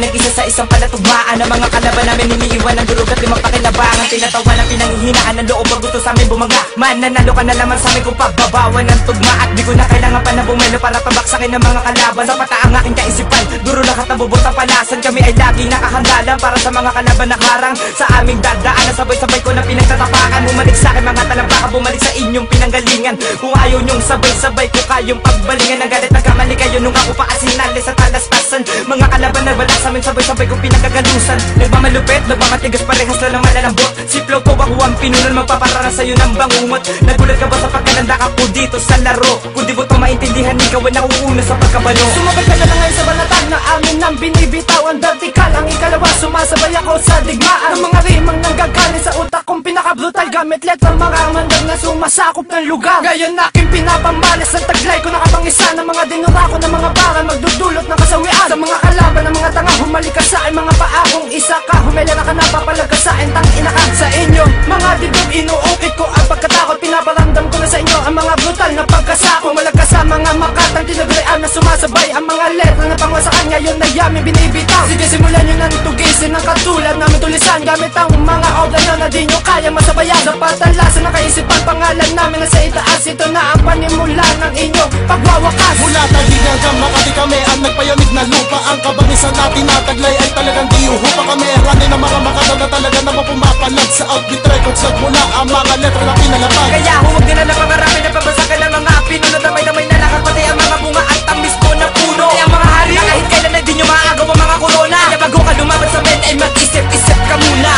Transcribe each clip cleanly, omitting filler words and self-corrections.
nag-isa sa isang palatugmaan. Ang mga kalaban namin iniiwan ng durog at limang pakilabangan. Tinatawa ng pinanghihinaan ng loob pag gusto sa amin bumaga. Mananalo ka na naman sa amin kung pagbabawan ng tugma. At di ko na kailangan pa na bumelo para tabaksakin ng mga kalaban. Sa pata ang aking kaisipan, duro lahat ng bubot ang palasan. Kami ay lagi nakahandalan para sa mga kalaban na harang sa aming dadaan. Sabay-sabay ko na pinagtatapakan. Bumalik sa akin mga talampaka, bumalik sa inyong pinanggalingan. Kung ayaw nyong sabay-sabay ko kayong pagbalingan. Ang galit nagkamali kayo nung ako pa asinali sa talastasan. Mga kalaban na wala sa amin, sabay-sabay ko pinagkagalusan. Nagmamalupit, nagmamatigas, parehas lang ng malalambot. Si Flow ko ako ang pinunan, magpaparara sa'yo ng bangungot. Nagulat ka ba sa pagkananda ka po dito sa laro? Kung di mo ito maintindihan, ikaw ay nauuna sa pagkabalo. Sumabay ka na lang ngayon sa banatag na amin nang binibitaw. Ang vertical, ang ikalawa, sumasabay ako sa digmaan. Ang mga rimang nanggagaling sa utak kong pinaka-brutal. Gamit letra, mga mandag na sumasakop ng lugar. Ngayon aking pinapambalas ang taglay ko, nakapangisa ng mga dinura ko ng mga baral. Magdudulot ng kasawian sa mga kalaban ng mga tanga. Humalik ka sa akin, mga paa kong isa ka. Humela na ka na, papalag ka sa akin, tangina ka sa inyo. Mga dibdib, inuukit ko ang pagkatakot. Pinaparamdam ko na sa inyo ang mga brutal na pagkasako. Malag ka sa mga makatang tinagrean na sumasabay. Ang mga letra na pangwasakan ngayon na yamin binibitaw. Sige, simulan nyo nang tugisin ng katulad namin tulisan. Gamit ang mga order na di nyo kaya masabayan. Sa patalasan na kaisipan, pangalan namin na sa itaas. Ito na ang panimula ng inyong pagwawakas. Mula Taguig hanggang Makati kami ang nagpayanig na lupa. Ang kabangisan natin na taglay ay talagang diuhupa kami. Rani ng mga makadaw na talaga naman pumapalag sa outbeat records. Nagmula ang mga letra na pinalapag. Kaya huwag din na napangarami na pabasakan ng mga pinuno. Damay-damay na lahat, pati ang mga bunga at tamis ko na puno. Kaya mga hari, kahit kailan na di nyo maagaw ang mga corona. Kaya bago ka lumaban sa men ay mag-isip-isip ka muna.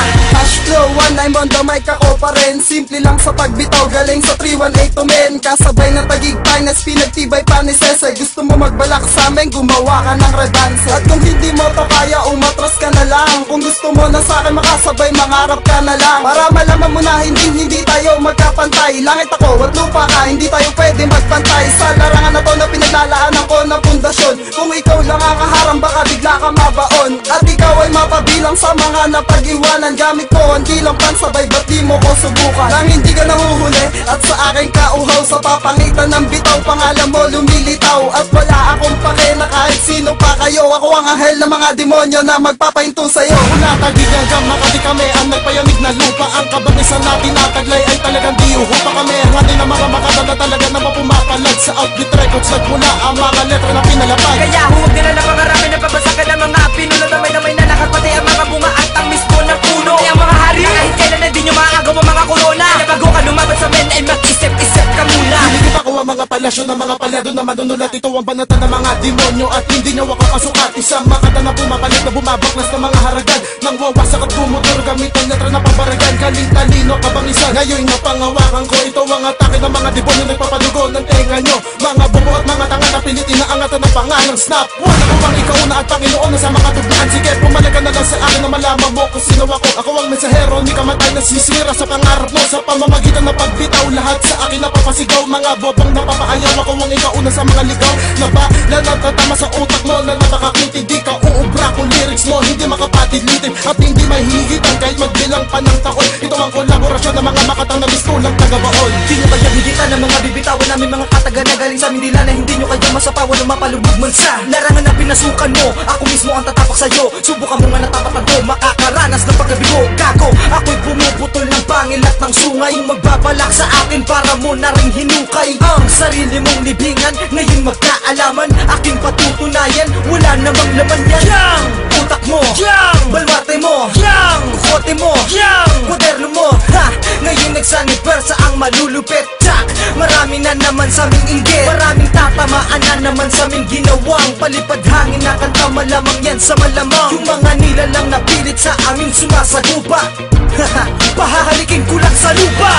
Flow 1, I'm on the mic, ako pa rin. Simple lang sa pagbitaw, galing sa 318 to men. Kasabay ng Taguig Finest, pinagtibay pa ni Sesay. Gusto mo magbalak sa amin, gumawa ka ng revanse. At kung hindi mo to kaya, umatras ka na lang. Kung gusto mo na sa akin makasabay, mangarap ka na lang. Para malaman mo na hindi tayo magkapantay. Langit ako at lupa ka, hindi tayo pwede magpantay. Sa larangan na to na pinaglalaanan ko ng pundasyon. Kung ikaw lang ang kaharang, baka bigla ka mabaon. At ikaw ay mapabilang sa mga napag-iwanan. Gamit ko ang kilang pansabay, ba't di mo ko subukan? Nang hindi ka nahuhuli at sa aking kauhaw. Sa papangitan ng bitaw, pangalan mo lumilitaw. At wala akong pake na kahit sino pa kayo. Ako ang anghel ng mga demonyo na magpapahinto sa'yo. Mula Taguig hanggang Makati kami ang nagpayanig na lupa. Ang kabangisan natin na taglay ay talagang diuhupa kami. Rani ng mga makadaw na talaga naman pumapalag sa outbeat records. Nagmula ang mga letra na pinalapag. Kaya huwag din na napangarami na pabasakan ng mga pinuno. Damay-damay na lahat, pati ang mga bunga at tamis ko na puno. Kaya mga hari, kahit kailan na di nyo maagaw ang mga corona. Kaya bago ka lumaban sa men ay mag-isip-isip ka muna. Hindi pa ko ang mga palasyo ng mga palyado na manunulat. Ito ang banatan ng mga demonyo at hindi nyo ako kasukat. Isang makata na pumapalit na bumabaklas ng mga haragan. Nang wawasak at bumutor gamit ang letra na pambaragan. Galing talino kabangisan, ngayon napangawakan ko. Ito ang atake ng mga demonyo nagpapadugo ng tenga nyo. Mga bobo at mga tanga na pilit inaangatan ng pangalang snap. Wala ko bang ikaw na at Panginoon na sa mga tugnahan. Sige, pumalag ka na lang sa akin na malaman mo kung sino ako. Ako ang mensahero, hindi ka matay na sisira sa pangarap mo. Sa pamamagitan na pagbitaw, lahat sa akin napapasigaw. Mga bobang napapaayaw, ako ang ikauna sa mga ligaw. Na ba, na natatama sa utak mo, na napakakit. Hindi ka uubra kung lyrics mo hindi makapatid-litin at hindi mahihigitan kahit magbilang pa ng taon. Ito ang kolaborasyon ng mga makatang na mistulang taga-baon. Di nyo kaya higitan ng mga bibitawan namin mga kataga na galing sa Mindila na hindi nyo kaya masapawan o mapalubog man sa larangan na pinasukan mo. Ako mismo ang tatapak sa'yo, subukan mo nga natapatado, makakaranas ng pagkabigo. Gago, ako'y pumuputol ng pangil at ng sungay. Kung magbabalak sa akin para mo na rin hinukay ang sarili mong libingan, ngayon magkaalaman, aking patutunayan, wala namang laman yan. Yang! Utak mo, yang! Balwarte mo, yang! Kukote mo, yang! Kwaderno mo, ha! Ngayon nagsaniper sa ang malulupit. Tak! Marami na naman sa aming inggit, maraming tatamaan na naman sa aming ginawang palipad hangin na kanta, malamang yan sa malamang. Yung mga nilalang na pilit sa aming sumasagupa, pahahalikin ko lang sa lupa.